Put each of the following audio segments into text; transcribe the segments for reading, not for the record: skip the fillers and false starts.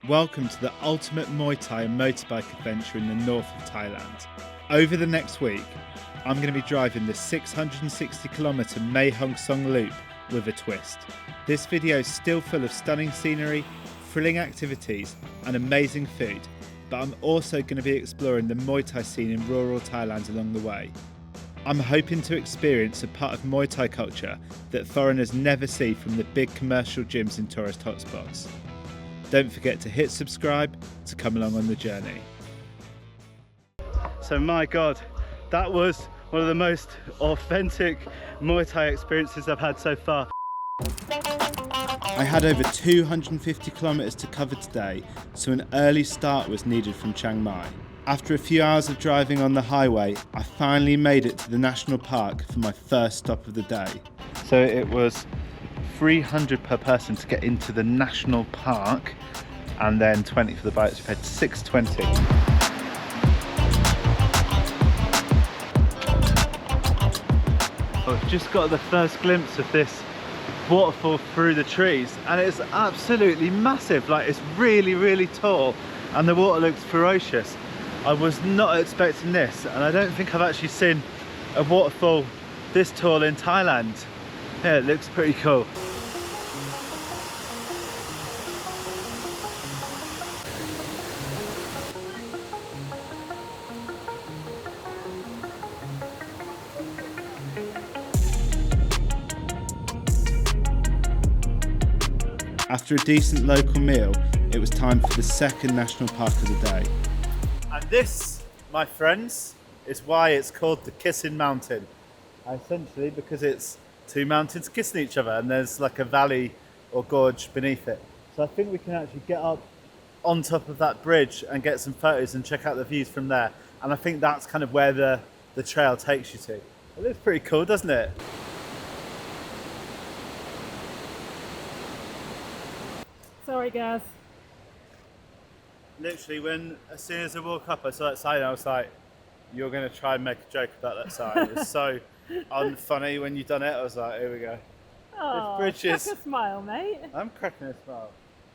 Welcome to the ultimate Muay Thai and motorbike adventure in the north of Thailand. Over the next week, I'm going to be driving the 660km Mae Hong Son loop with a twist. This video is still full of stunning scenery, thrilling activities and amazing food, but I'm also going to be exploring the Muay Thai scene in rural Thailand along the way. I'm hoping to experience a part of Muay Thai culture that foreigners never see from the big commercial gyms in tourist hotspots. Don't forget to hit subscribe to come along on the journey. So my God, that was one of the most authentic Muay Thai experiences I've had so far. I had over 250 kilometers to cover today, so an early start was needed from Chiang Mai. After a few hours of driving on the highway, I finally made it to the national park for my first stop of the day. So it was 300 per person to get into the national park, and then 20 for the bikes. We paid 620. I've just got the first glimpse of this waterfall through the trees, and it's absolutely massive. Like, it's really tall, and the water looks ferocious. I was not expecting this, and I don't think I've actually seen a waterfall this tall in Thailand. Yeah, it looks pretty cool. After a decent local meal, it was time for the second national park of the day. And this, my friends, is why it's called the Kissing Mountain. Essentially because it's two mountains kissing each other and there's like a valley or gorge beneath it. So I think we can actually get up on top of that bridge and get some photos and check out the views from there. And I think that's kind of where the trail takes you to. It looks pretty cool, doesn't it? Sorry guys. Literally, as soon as I woke up, I saw that sign. I was like, "You're going to try and make a joke about that sign." It was so unfunny when you done it. I was like, "Here we go." Oh, this bridge is. Crack a smile, mate. I'm cracking a smile.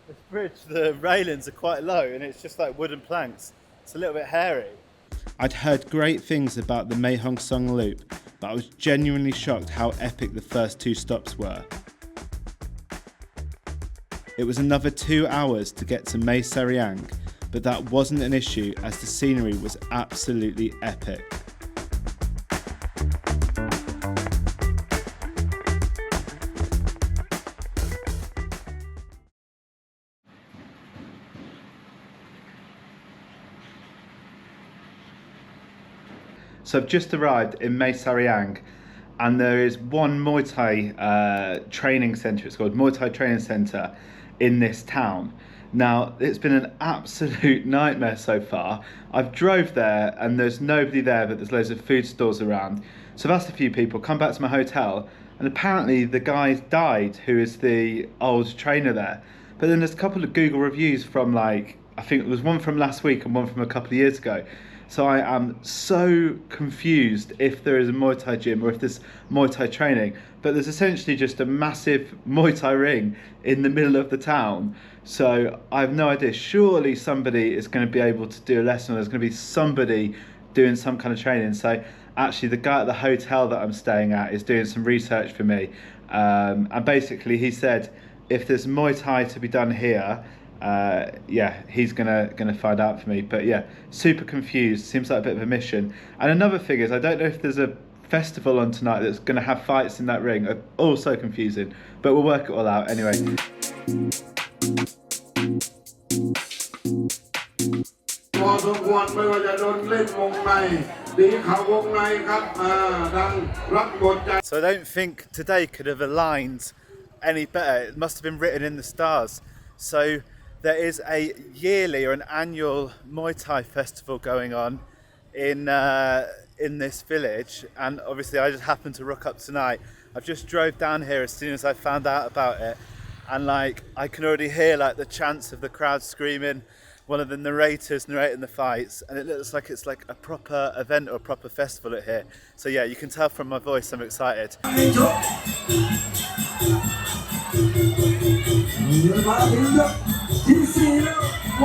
This bridge, the railings are quite low, and it's just like wooden planks. It's a little bit hairy. I'd heard great things about the Mae Hong Son loop, but I was genuinely shocked how epic the first two stops were. It was another 2 hours to get to Mae Sariang, but that wasn't an issue as the scenery was absolutely epic. So I've just arrived in Mae Sariang, and there is one Muay Thai training centre. It's called Muay Thai Training Centre in this town. Now, it's been an absolute nightmare so far. I've drove there and there's nobody there, but there's loads of food stores around. So I've asked a few people, come back to my hotel, and apparently the guy died who is the old trainer there. But then there's a couple of Google reviews from, like, I think there was one from last week and one from a couple of years ago. So I am so confused if there is a Muay Thai gym or if there's Muay Thai training. But there's essentially just a massive Muay Thai ring in the middle of the town. So I have no idea. Surely somebody is going to be able to do a lesson, or there's going to be somebody doing some kind of training. So actually the guy at the hotel that I'm staying at is doing some research for me. And basically he said, if there's Muay Thai to be done here, yeah, he's gonna find out for me. But yeah, super confused. Seems like a bit of a mission. And another thing is, I don't know if there's a festival on tonight that's gonna have fights in that ring. All so confusing, but we'll work it all out anyway. So I don't think today could have aligned any better. It must have been written in the stars. So there is a yearly or an annual Muay Thai festival going on in this village, and obviously I just happened to rock up tonight. I've just drove down here as soon as I found out about it, and like I can already hear like the chants of the crowd screaming, one of the narrators narrating the fights, and it looks like it's like a proper event or a proper festival at here. So yeah, you can tell from my voice I'm excited. The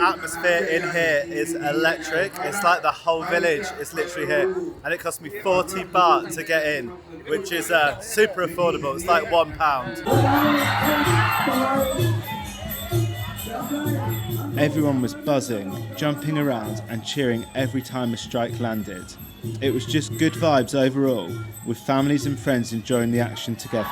atmosphere in here is electric. It's like the whole village is literally here, and it cost me 40 baht to get in, which is super affordable. It's like £1. Everyone was buzzing, jumping around and cheering every time a strike landed. It was just good vibes overall, with families and friends enjoying the action together.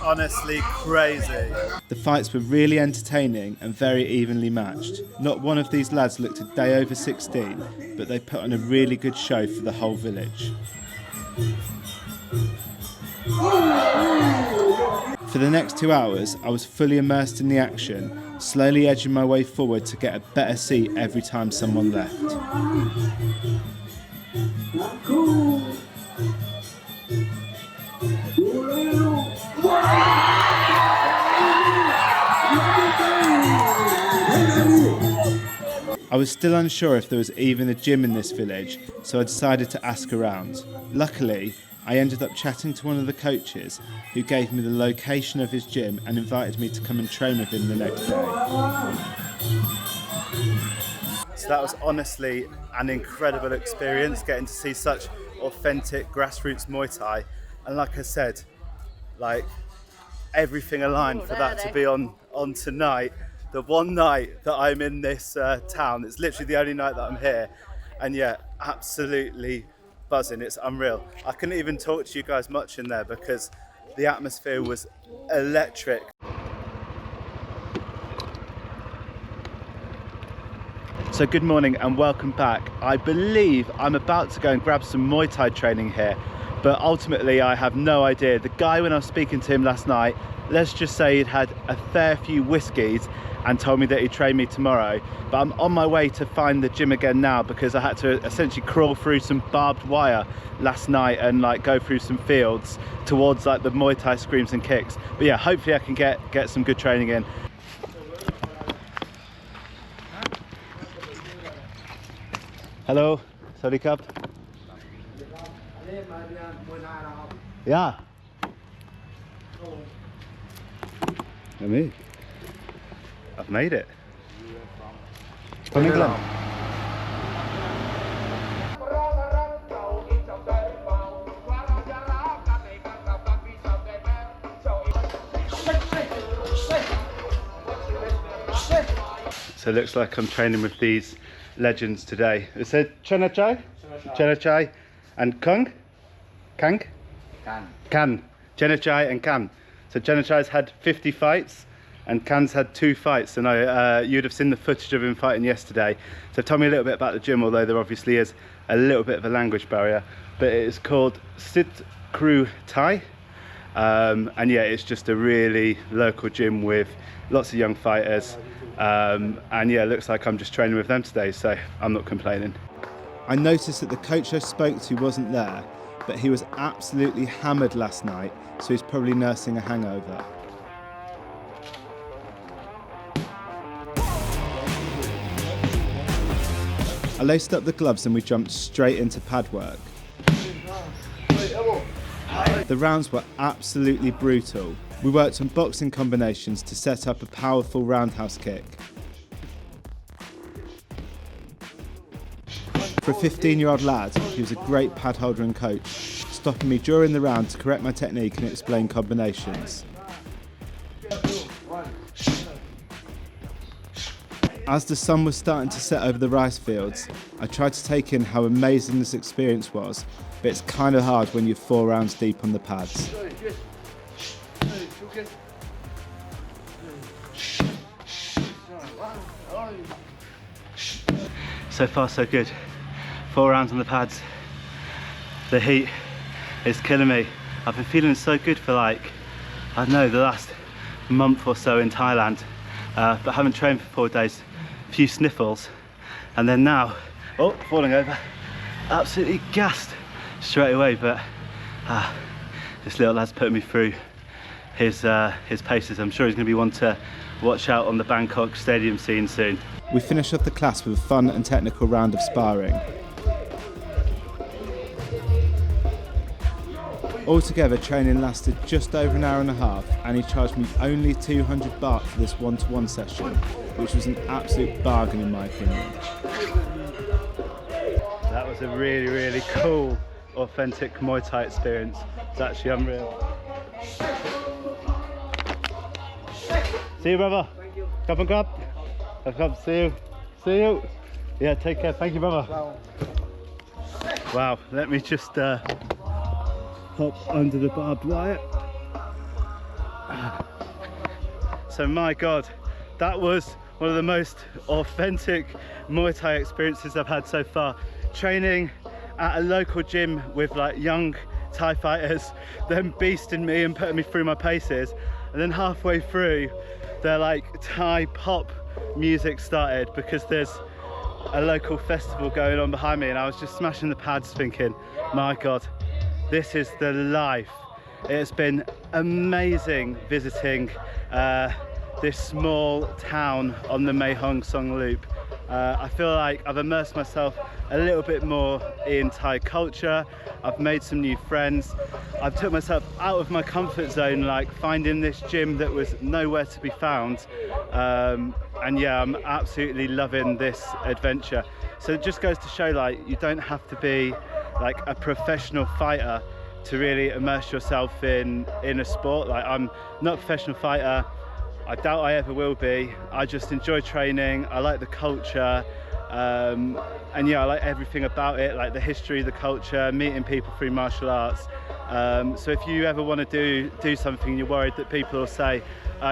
Honestly crazy. The fights were really entertaining and very evenly matched. Not one of these lads looked a day over 16, but they put on a really good show for the whole village. For the next 2 hours, I was fully immersed in the action, slowly edging my way forward to get a better seat every time someone left. I was still unsure if there was even a gym in this village, so I decided to ask around. Luckily, I ended up chatting to one of the coaches, who gave me the location of his gym and invited me to come and train with him the next day. So that was honestly an incredible experience, getting to see such authentic grassroots Muay Thai. And like I said, like everything aligned for that to be on tonight. The one night that I'm in this town, it's literally the only night that I'm here, and yeah, absolutely buzzing. It's unreal. I couldn't even talk to you guys much in there because the atmosphere was electric. So good morning and welcome back. I believe I'm about to go and grab some Muay Thai training here, but ultimately I have no idea. The guy, when I was speaking to him last night, let's just say he'd had a fair few whiskies and told me that he'd train me tomorrow. But I'm on my way to find the gym again now because I had to essentially crawl through some barbed wire last night and like go through some fields towards like the Muay Thai screams and kicks. But yeah, hopefully I can get some good training in. Hello, Sawadee Krap. Yeah. I've made it. From England. So it looks like I'm training with these legends today. It said Chana Chai and Kang? Kan. Chana Chai and Kan. So Chana Chai's had 50 fights and Kan's had 2 fights, and you'd have seen the footage of him fighting yesterday. So tell me a little bit about the gym, although there obviously is a little bit of a language barrier, but it is called Sit Kru Thai. And yeah, it's just a really local gym with lots of young fighters. And yeah, it looks like I'm just training with them today, so I'm not complaining. I noticed that the coach I spoke to wasn't there, but he was absolutely hammered last night, so he's probably nursing a hangover. I laced up the gloves and we jumped straight into pad work. The rounds were absolutely brutal. We worked on boxing combinations to set up a powerful roundhouse kick. For a 15-year-old lad, he was a great pad holder and coach, stopping me during the round to correct my technique and explain combinations. As the sun was starting to set over the rice fields, I tried to take in how amazing this experience was, but it's kind of hard when you're 4 rounds deep on the pads. So far so good. 4 rounds on the pads. The heat is killing me. I've been feeling so good for like, I don't know, the last month or so in Thailand, but I haven't trained for 4 days. A few sniffles, and then now, oh, falling over, absolutely gassed straight away. But this little lad's put me through his paces. I'm sure he's going to be one to watch out on the Bangkok stadium scene soon. We finished off the class with a fun and technical round of sparring. Altogether, training lasted just over an hour and a half, and he charged me only 200 baht for this one-to-one session, which was an absolute bargain in my opinion. That was a really, really cool, authentic Muay Thai experience. It's actually unreal. See you, brother. Cup and cup. See you. See you. Yeah, take care. Thank you, brother. Wow. Let me just hop under the barbed wire. So my God, that was one of the most authentic Muay Thai experiences I've had so far. Training at a local gym with like young Thai fighters, them beasting me and putting me through my paces, and then halfway through their like Thai pop music started because there's a local festival going on behind me, and I was just smashing the pads thinking, my God, this is the life. It's been amazing visiting this small town on the Mae Hong Son loop. I feel like I've immersed myself a little bit more in Thai culture. I've made some new friends. I've took myself out of my comfort zone, like finding this gym that was nowhere to be found. And yeah, I'm absolutely loving this adventure. So it just goes to show, like, you don't have to be like a professional fighter to really immerse yourself in a sport. Like, I'm not a professional fighter. I doubt I ever will be. I just enjoy training. I like the culture. And yeah, I like everything about it, like the history, the culture, meeting people through martial arts. So if you ever want to do something, you're worried that people will say,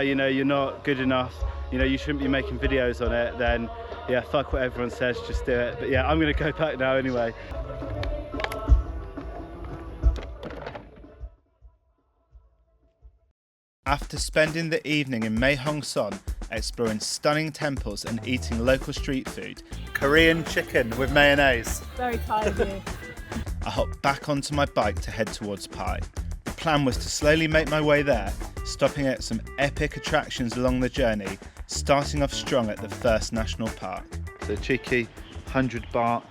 you know, you're not good enough, you know, you shouldn't be making videos on it, then yeah, fuck what everyone says, just do it. But yeah, I'm gonna go back now anyway. After spending the evening in Mae Hong Son, exploring stunning temples and eating local street food, Korean chicken with mayonnaise. Very tired of you. I hopped back onto my bike to head towards Pai. The plan was to slowly make my way there, stopping at some epic attractions along the journey, starting off strong at the First National Park. The cheeky 100 baht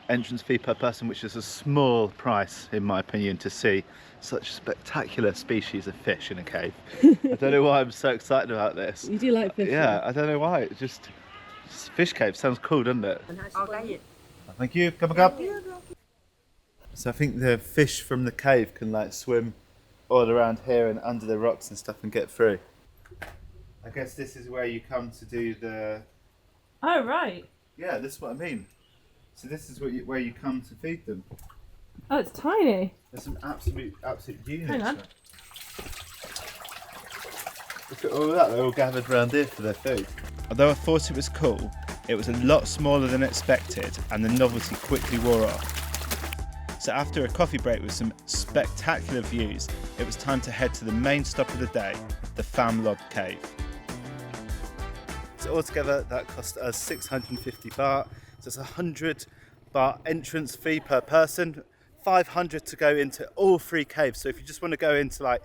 entrance fee per person, which is a small price in my opinion to see such a spectacular species of fish in a cave. I don't know why I'm so excited about this. You do like fish? Yeah, I don't know why. It's just fish cave sounds cool, doesn't it? Thank you. Come up. So I think the fish from the cave can like swim all around here and under the rocks and stuff and get through. I guess this is where you come to do the... Oh, right. Yeah, this is what I mean. So this is where you come to feed them. Oh, it's tiny. There's some absolute units. Hang on. Look at all that, they're all gathered around here for their food. Although I thought it was cool, it was a lot smaller than expected and the novelty quickly wore off. So after a coffee break with some spectacular views, it was time to head to the main stop of the day, the Tham Lod cave. So altogether that cost us 650 baht, so it's 100 baht entrance fee per person, 500 to go into all three caves. So if you just want to go into like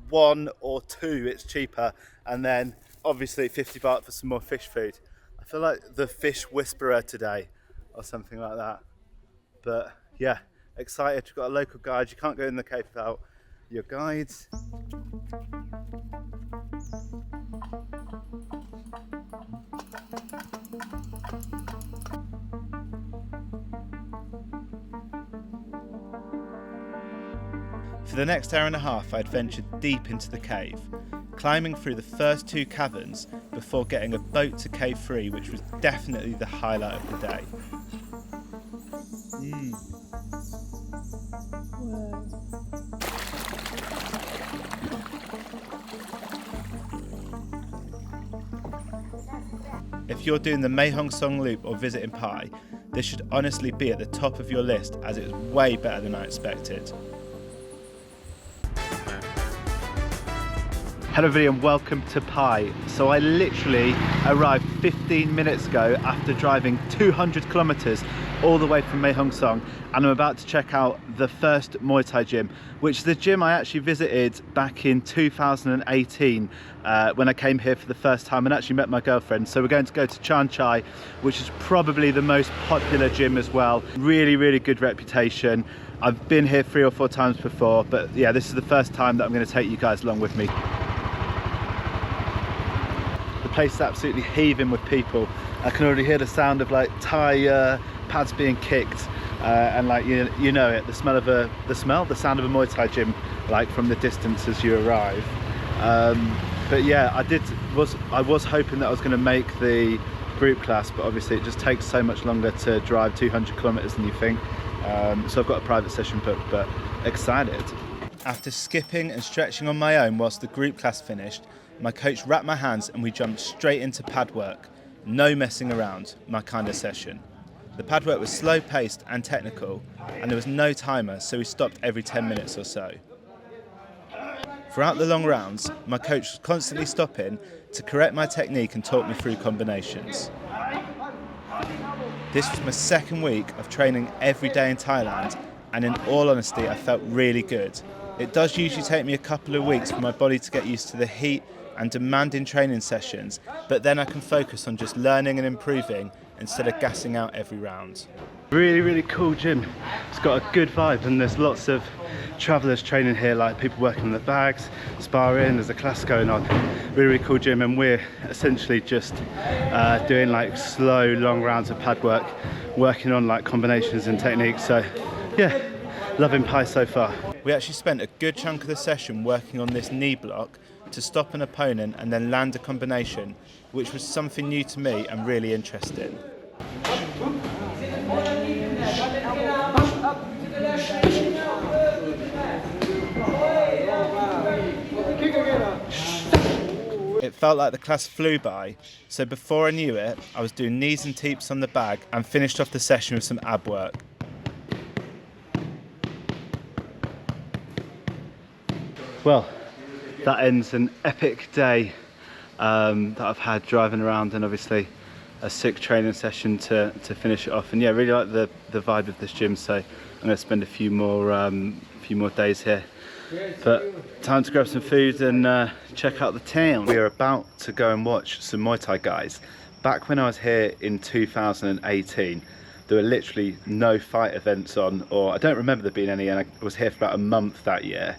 one or two, it's cheaper, and then obviously 50 baht for some more fish food. I feel like the fish whisperer today or something like that. But yeah, excited. We've got a local guide. You can't go in the cave without your guides. For the next hour and a half, I'd ventured deep into the cave, climbing through the first two caverns before getting a boat to cave 3, which was definitely the highlight of the day. If you're doing the Mae Hong Son loop or visiting Pai, this should honestly be at the top of your list, as it was way better than I expected. Hello everybody and welcome to Pai. So I literally arrived 15 minutes ago after driving 200 kilometers all the way from Mae Hong Son, and I'm about to check out the first Muay Thai gym, which is the gym I actually visited back in 2018 when I came here for the first time and actually met my girlfriend. So we're going to go to Charn, which is probably the most popular gym as well. Really good reputation. I've been here 3 or 4 times before, but yeah, this is the first time that I'm going to take you guys along with me. The place is absolutely heaving with people. I can already hear the sound of like Thai pads being kicked, and like you know it, the sound of a Muay Thai gym, like from the distance as you arrive. But yeah, I was hoping that I was going to make the group class, but obviously it just takes so much longer to drive 200 kilometers than you think. So I've got a private session booked, but excited. After skipping and stretching on my own whilst the group class finished, my coach wrapped my hands and we jumped straight into pad work. No messing around, my kind of session. The pad work was slow paced and technical, and there was no timer, so we stopped every 10 minutes or so. Throughout the long rounds, my coach was constantly stopping to correct my technique and talk me through combinations. This was my second week of training every day in Thailand, and in all honesty I felt really good. It does usually take me a couple of weeks for my body to get used to the heat and demanding training sessions, but then I can focus on just learning and improving instead of gassing out every round. Really cool gym. It's got a good vibe, and there's lots of travellers training here, like people working on the bags, sparring, there's a class going on. Really cool gym, and we're essentially just doing like slow long rounds of pad work, working on like combinations and techniques. So yeah, loving Pai so far. We actually spent a good chunk of the session working on this knee block to stop an opponent and then land a combination, which was something new to me and really interesting. It felt like the class flew by, so before I knew it, I was doing knees and teeps on the bag and finished off the session with some ab work. Well, that ends an epic day that I've had driving around, and obviously a sick training session to finish it off. And yeah, really like the vibe of this gym, so I'm going to spend a few more days here. But time to grab some food and check out the town. We are about to go and watch some Muay Thai guys. Back when I was here in 2018, there were literally no fight events on, or I don't remember there being any, and I was here for about a month that year.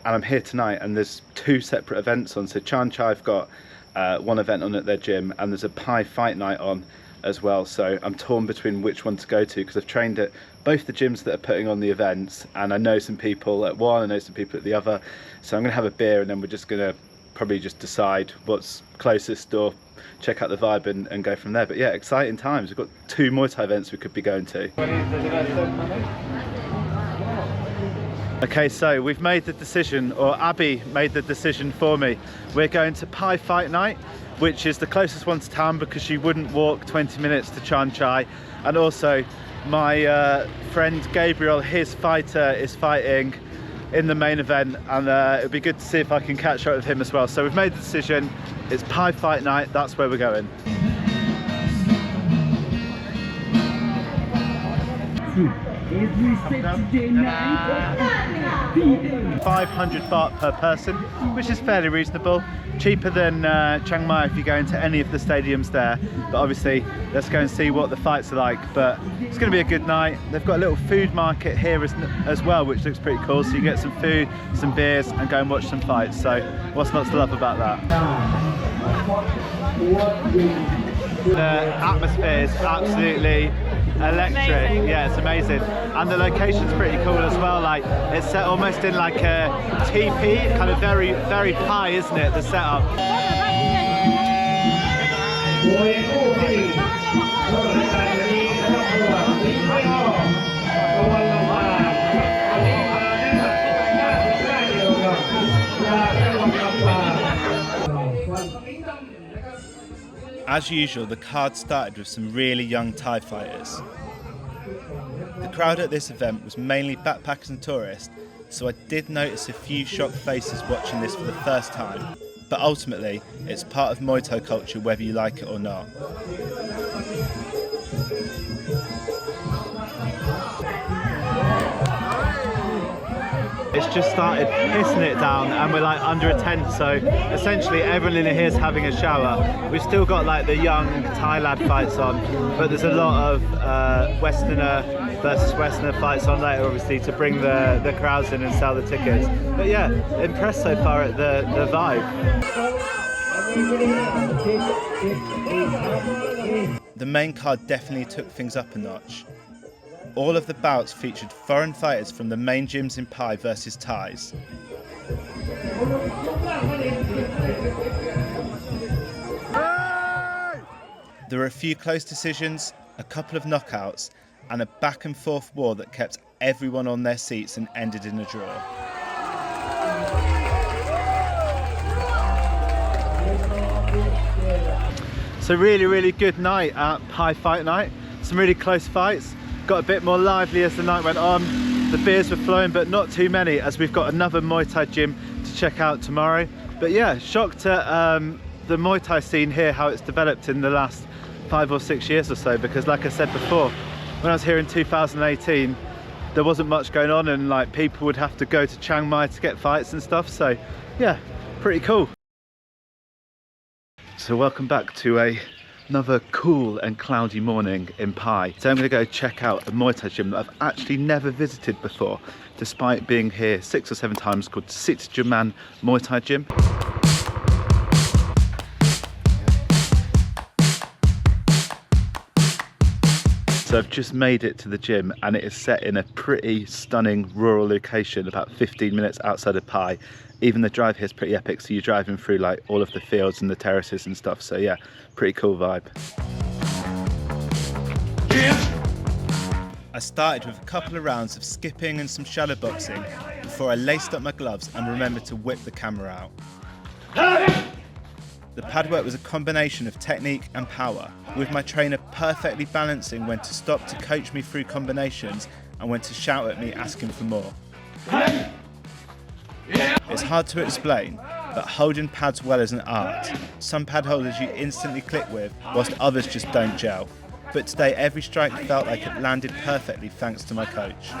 And I'm here tonight, and there's 2 separate events on. So Charn have got one event on at their gym, and there's a Pai fight night on as well. So I'm torn between which one to go to, because I've trained at both the gyms that are putting on the events, and I know some people at one, I know some people at the other. So I'm going to have a beer, and then we're just going to probably just decide what's closest or check out the vibe and go from there. But yeah, exciting times. We've got 2 Muay Thai events we could be going to. Okay, so we've made the decision, or Abby made the decision for me. We're going to Pai Fight Night, which is the closest one to town because she wouldn't walk 20 minutes to Charn. And also my friend Gabriel, his fighter, is fighting in the main event, and it'd be good to see if I can catch up with him as well. So we've made the decision, it's Pai Fight Night, that's where we're going. 500 baht per person, which is fairly reasonable. Cheaper than Chiang Mai if you go into any of the stadiums there. But obviously, let's go and see what the fights are like. But it's going to be a good night. They've got a little food market here as well, which looks pretty cool. So you get some food, some beers, and go and watch some fights. So what's not to love about that? The atmosphere is absolutely electric. Amazing. Yeah, it's amazing, and the location's pretty cool as well. Like, it's set almost in like a teepee, kind of very Pai, isn't it, the setup? As usual, the card started with some really young Thai fighters. The crowd at this event was mainly backpackers and tourists, so I did notice a few shocked faces watching this for the first time. But ultimately, it's part of Muay Thai culture whether you like it or not. It's just started pissing it down and we're like under a tent, so essentially everyone in here is having a shower. We've still got like the young Thai lad fights on, but there's a lot of Westerner versus Westerner fights on later, obviously, to bring the crowds in and sell the tickets. But yeah, impressed so far at the vibe. The main card definitely took things up a notch. All of the bouts featured foreign fighters from the main gyms in Pai versus Thais. There were a few close decisions, a couple of knockouts, and a back and forth war that kept everyone on their seats and ended in a draw. So really good night at Pai Fight Night. Some really close fights. Got a bit more lively as the night went on. The beers were flowing, but not too many, as we've got another Muay Thai gym to check out tomorrow. But yeah, shocked at the Muay Thai scene here, how it's developed in the last 5 or 6 years or so, because like I said before, when I was here in 2018, there wasn't much going on, and like people would have to go to Chiang Mai to get fights and stuff. So yeah, pretty cool. So welcome back to another cool and cloudy morning in Pai. So I'm going to go check out a Muay Thai gym that I've actually never visited before, despite being here 6 or 7 times, called Sitjemam Muay Thai Gym. So I've just made it to the gym, and it is set in a pretty stunning rural location about 15 minutes outside of Pai. Even the drive here is pretty epic, so you're driving through like all of the fields and the terraces and stuff. So yeah, pretty cool vibe. I started with a couple of rounds of skipping and some shadow boxing before I laced up my gloves and remembered to whip the camera out. The pad work was a combination of technique and power, with my trainer perfectly balancing when to stop to coach me through combinations and when to shout at me asking for more. It's hard to explain, but holding pads well is an art. Some pad holders you instantly click with, whilst others just don't gel. But today every strike felt like it landed perfectly thanks to my coach.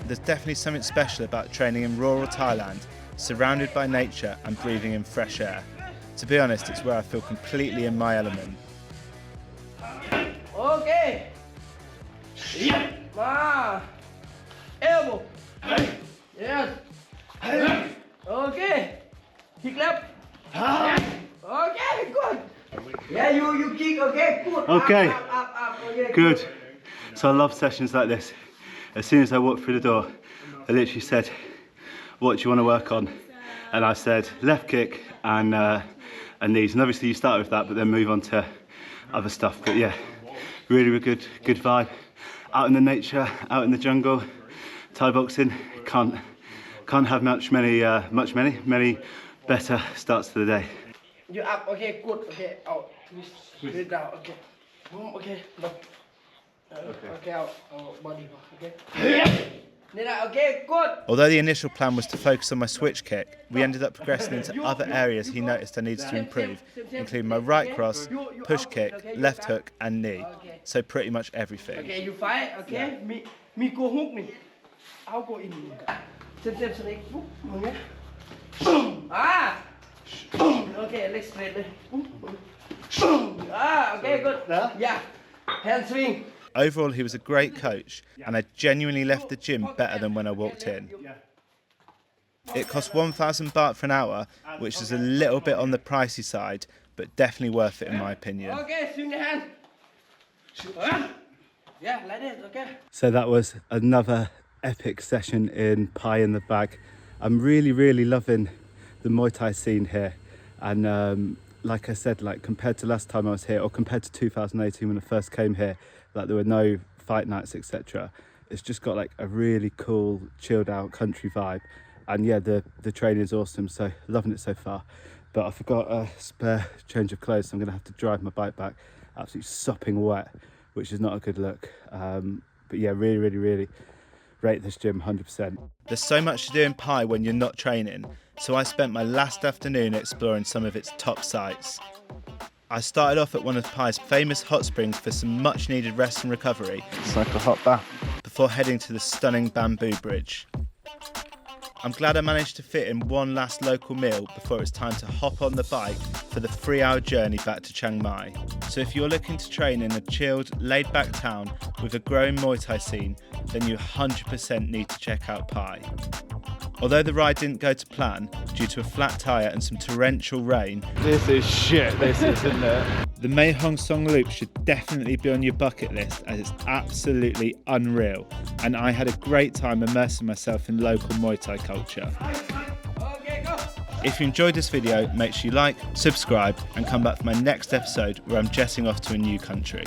There's definitely something special about training in rural Thailand, surrounded by nature and breathing in fresh air. To be honest, it's where I feel completely in my element. Okay. Ma. Elbow. Yes. Okay. Kick left. Okay, good. Yeah, you kick, okay, good. Okay. Up, okay. Good. So I love sessions like this. As soon as I walked through the door, I literally said, what do you want to work on? And I said, left kick and knees. And obviously you start with that, but then move on to other stuff. But yeah, really good vibe. Out in the nature, out in the jungle, Thai boxing, can't have many better starts to the day. You up, okay, good, okay, out, twist it down, okay. Boom, okay, no. Okay, out, body, okay. Okay, good. Although the initial plan was to focus on my switch kick, we ended up progressing into other areas he noticed I needed to improve, including my right cross, push kick, left hook and knee. So pretty much everything. Okay, you fight, okay? Me go hook me. I'll go in. Same snake. Ah! Okay, leg straight. Ah, okay, good. Yeah. Hand swing. Overall, he was a great coach, and I genuinely left the gym better than when I walked in. It cost 1,000 baht for an hour, which is a little bit on the pricey side, but definitely worth it in my opinion. Okay, swing the hand. Yeah, like this, okay. So that was another epic session in Pai in the bag. I'm really loving the Muay Thai scene here, and like I said, like compared to last time I was here, or compared to 2018 when I first came here, like there were no fight nights, etc. It's just got like a really cool, chilled out country vibe, and yeah, the training is awesome. So loving it so far. But I forgot a spare change of clothes, so I'm gonna have to drive my bike back, absolutely sopping wet, which is not a good look. But yeah, really rate this gym 100%. There's so much to do in Pai when you're not training, so I spent my last afternoon exploring some of its top sites. I started off at one of Pai's famous hot springs for some much needed rest and recovery. It's like a hot bath. Before heading to the stunning bamboo bridge. I'm glad I managed to fit in one last local meal before it was time to hop on the bike for the 3-hour journey back to Chiang Mai. So if you're looking to train in a chilled, laid-back town with a growing Muay Thai scene, then you 100% need to check out Pai. Although the ride didn't go to plan due to a flat tyre and some torrential rain, This is shit, this is, isn't it? the Mae Hong Son loop should definitely be on your bucket list as it's absolutely unreal, and I had a great time immersing myself in local Muay Thai culture. Okay, go. If you enjoyed this video, make sure you like, subscribe and come back for my next episode where I'm jetting off to a new country.